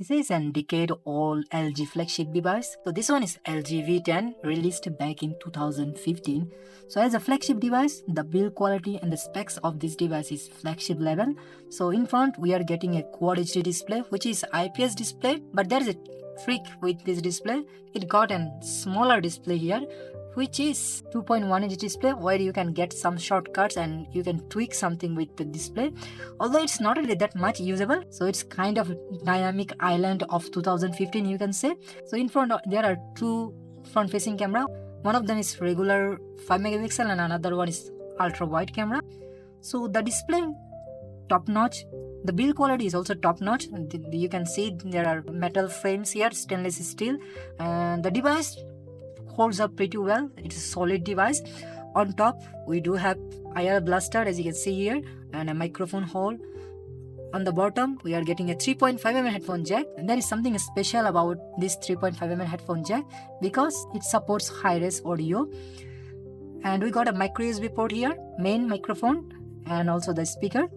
This is an decade-old LG flagship device. So this one is LG V10, released back in 2015. So as a flagship device, the build quality and the specs of this device is flagship level. So in front, we are getting a Quad HD display, which is IPS display, but there is a trick with this display. It got a smaller display here, which is 2.1 inch display, where you can get some shortcuts and you can tweak something with the display, although it's not really that much usable. So it's kind of dynamic island of 2015, you can say. So in front there are two front facing camera. One of them is regular 5 megapixel and another one is ultra wide camera. So the display top notch. The build quality is also top notch. You can see there are metal frames here, stainless steel, and the device holds up pretty well. It's a solid device. On top we do have IR blaster, as you can see here, and a microphone hole. On the bottom we are getting a 3.5mm headphone jack, and there is something special about this 3.5mm headphone jack because it supports high-res audio. And we got a micro USB port here, main microphone, and also the speaker.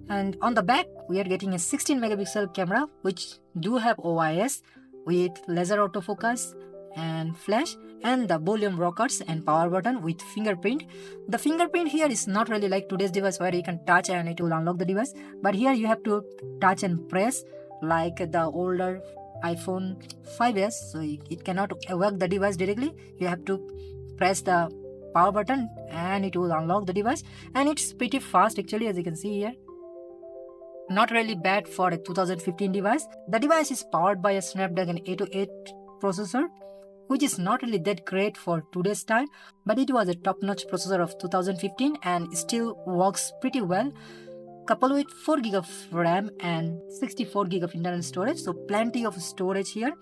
And on the back we are getting a 16 megapixel camera, which do have OIS with laser autofocus and flash, and the volume rockers and power button with fingerprint. The fingerprint here is not really like today's device where you can touch and it will unlock the device, but here you have to touch and press like the older iPhone 5s. So it cannot work the device directly. You have to press the power button and it will unlock the device, and it's pretty fast actually, as you can see here. Not really bad for a 2015 device. The device is powered by a Snapdragon 808 processor, which is not really that great for today's time, but it was a top-notch processor of 2015 and still works pretty well, coupled with 4GB of RAM and 64GB of internal storage, so plenty of storage here.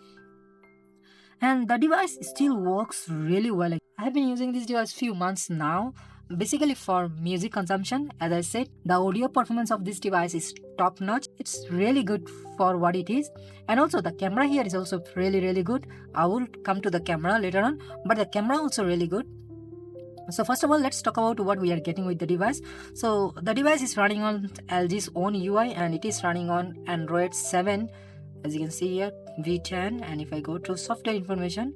And the device still works really well. I have been using this device few months now, basically for music consumption. As I said, the audio performance of this device is top notch. It's really good for what it is, and also the camera here is also really good. I will come to the camera later on, but the camera also really good. So first of all, let's talk about what we are getting with the device. So the device is running on LG's own UI and it is running on Android 7, as you can see here, V10. And if I go to software information,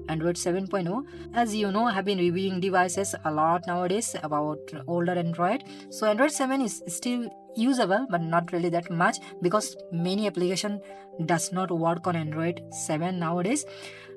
Android 7.0. As you know, I have been reviewing devices a lot nowadays about older Android. So Android 7 is still usable, but not really that much because many application does not work on Android 7 nowadays.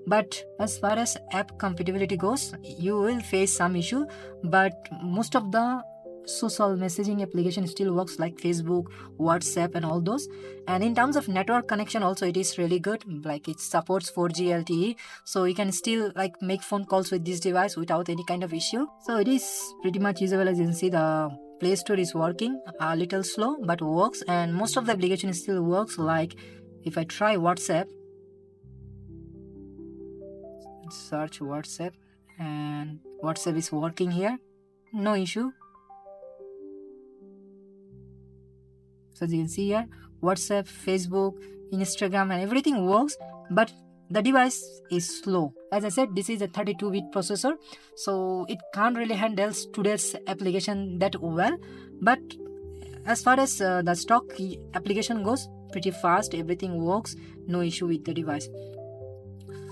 But as far as app compatibility goes, you will face some issue, but most of the social messaging application still works like Facebook, WhatsApp and all those. And in terms of network connection also, it is really good. Like it supports 4G LTE, so you can still like make phone calls with this device without any kind of issue. So it is pretty much usable. As you can see, the Play Store is working a little slow but works, and most of the application still works. Like if I try WhatsApp, search WhatsApp, and WhatsApp is working here, no issue. So as you can see here, WhatsApp, Facebook, Instagram and everything works, but the device is slow. As I said, this is a 32-bit processor, so it can't really handle today's application that well. But as far as the stock application goes, pretty fast, everything works, no issue with the device.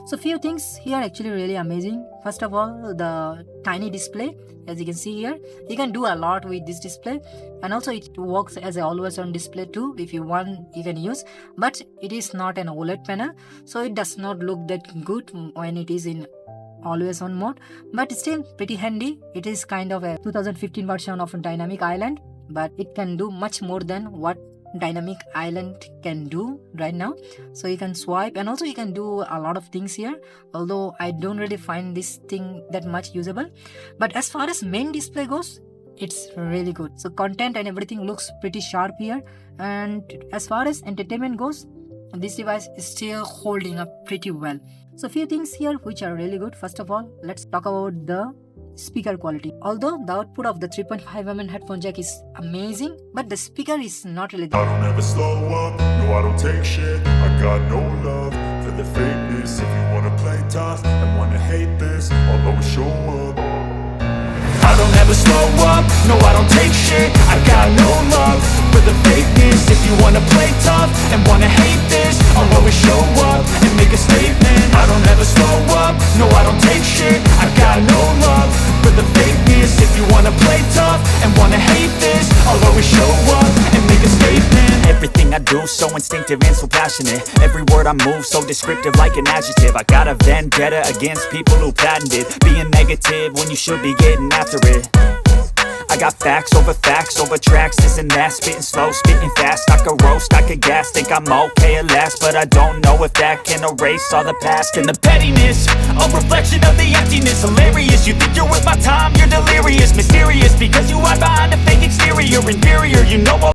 So few things here actually really amazing. First of all, the tiny display, as you can see here, you can do a lot with this display, and also it works as a always on display too. If you want, you can use, but it is not an OLED panel, so it does not look that good when it is in always on mode, but still pretty handy. It is kind of a 2015 version of Dynamic Island, but it can do much more than what Dynamic Island can do right now. So you can swipe, and also you can do a lot of things here, although I don't really find this thing that much usable. But as far as main display goes, it's really good. So content and everything looks pretty sharp here. And as far as entertainment goes, this device is still holding up pretty well. So few things here which are really good. First of all, let's talk about the speaker quality. Although the output of the 3.5mm headphone jack is amazing, but the speaker is not really I don't ever slow up, no I don't take shit. I got no love for the fakeness. If you wanna play tough and wanna hate this, I'll always show up. I don't ever slow up, no I don't take shit. I got no love for the fakeness. If you wanna play tough and wanna hate this, always show up and make a statement. Everything I do so instinctive and so passionate. Every word I move so descriptive like an adjective. I got a vendetta against people who patented being negative when you should be getting after it. I got facts over tracks, this and that. Spitting slow, spitting fast. I could roast, I could gas. Think I'm okay at last, but I don't know if that can erase all the past. And the pettiness, a reflection of the emptiness. Hilarious, you think you're worth my time, you're delirious. Mysterious, because you hide behind a fake exterior. Inferior, you know all.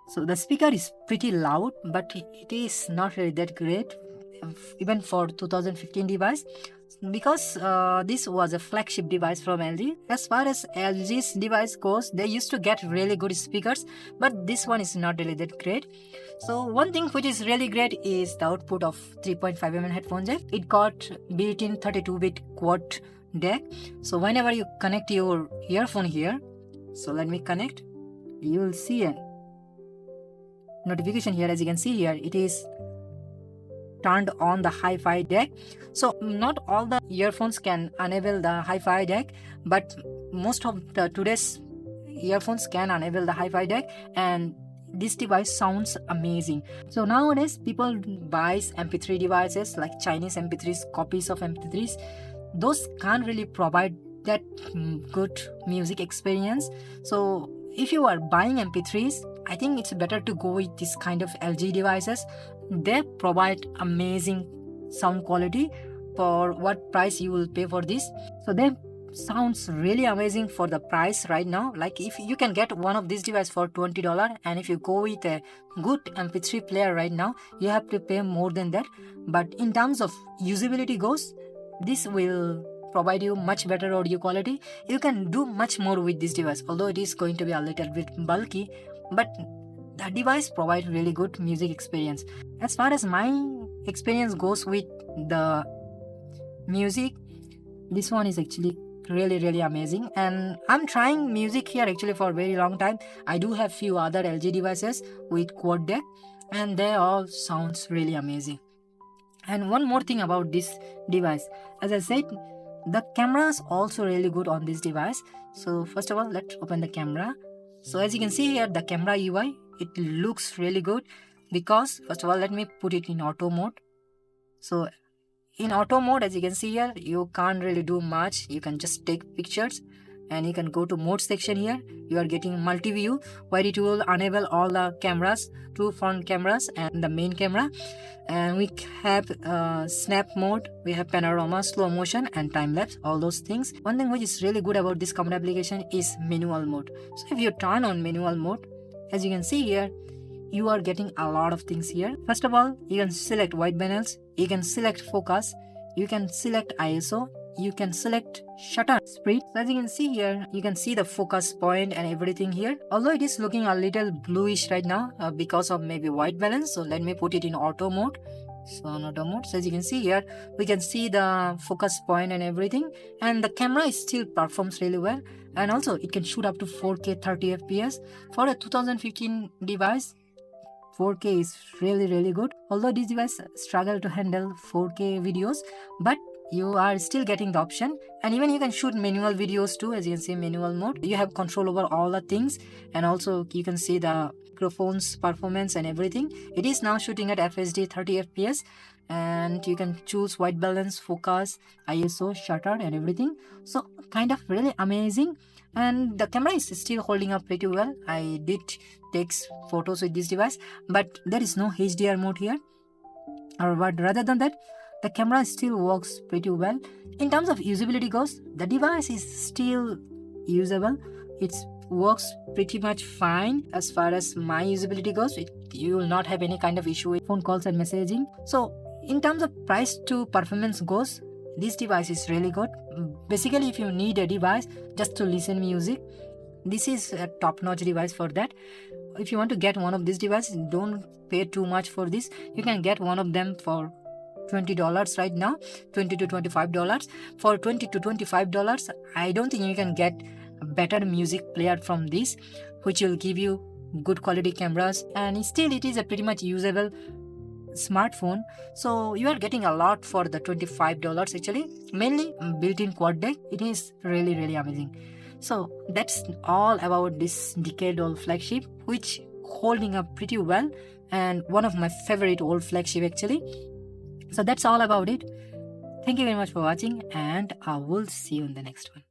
So the speaker is pretty loud, but it is not really that great, even for 2015 device, because this was a flagship device from LG. As far as LG's device goes, they used to get really good speakers, but this one is not really that great. So one thing which is really great is the output of 3.5mm headphone jack. It got built-in 32-bit quad DAC. So whenever you connect your earphone here, so let me connect, you will see a notification here. As you can see here, it is turned on the hi-fi DAC. So not all the earphones can enable the hi-fi DAC, but most of the today's earphones can enable the hi-fi DAC, and this device sounds amazing. So nowadays people buys MP3 devices like Chinese MP3s, copies of MP3s. Those can't really provide that good music experience. So if you are buying MP3s, I think it's better to go with this kind of LG devices. They provide amazing sound quality for what price you will pay for this. So they sounds really amazing for the price right now. Like if you can get one of these devices for $20, and if you go with a good MP3 player right now, you have to pay more than that. But in terms of usability goes, this will provide you much better audio quality. You can do much more with this device, although it is going to be a little bit bulky, but the device provides really good music experience. As far as my experience goes with the music, this one is actually really amazing, and I'm trying music here actually for a very long time. I do have few other LG devices with quad DAC, and they all sounds really amazing. And one more thing about this device, as I said, the camera is also really good on this device. So first of all, let's open the camera. So as you can see here, the camera UI, it looks really good, because first of all, let me put it in auto mode. So in auto mode, as you can see here, you can't really do much. You can just take pictures, and you can go to mode section here. You are getting multi-view, where it will enable all the cameras, two front cameras and the main camera. And we have snap mode, we have panorama, slow motion, and time lapse, all those things. One thing which is really good about this common application is manual mode. So if you turn on manual mode, as you can see here, you are getting a lot of things here. First of all, you can select white balance, you can select focus, you can select ISO, you can select shutter speed. So as you can see here, you can see the focus point and everything here. Although it is looking a little bluish right now because of maybe white balance, so let me put it in auto mode. So on auto mode, so as you can see here, we can see the focus point and everything, and the camera still performs really well, and also it can shoot up to 4K 30 FPS. For a 2015 device, 4K is really good. Although this device struggle to handle 4K videos, but you are still getting the option. And even you can shoot manual videos too. As you can see, manual mode, you have control over all the things, and also you can see the microphone's performance and everything. It is now shooting at FHD 30 FPS, and you can choose white balance, focus, ISO, shutter, and everything. So kind of really amazing. And the camera is still holding up pretty well. I did take photos with this device, but there is no HDR mode here, but rather than that, the camera still works pretty well. In terms of usability goes, the device is still usable. It works pretty much fine. As far as my usability goes, you will not have any kind of issue with phone calls and messaging. So in terms of price to performance goes, this device is really good. Basically, if you need a device just to listen music, this is a top-notch device for that. If you want to get one of these devices, don't pay too much for this. You can get one of them for $20 right now, $20 to $25. For $20 to $25, I don't think you can get a better music player from this, which will give you good quality cameras, and still it is a pretty much usable smartphone. So you are getting a lot for the $25 actually, mainly built-in quad DAC. It is really amazing. So that's all about this decade-old flagship, which holding up pretty well and one of my favorite old flagship actually. So that's all about it. Thank you very much for watching, and I will see you in the next one.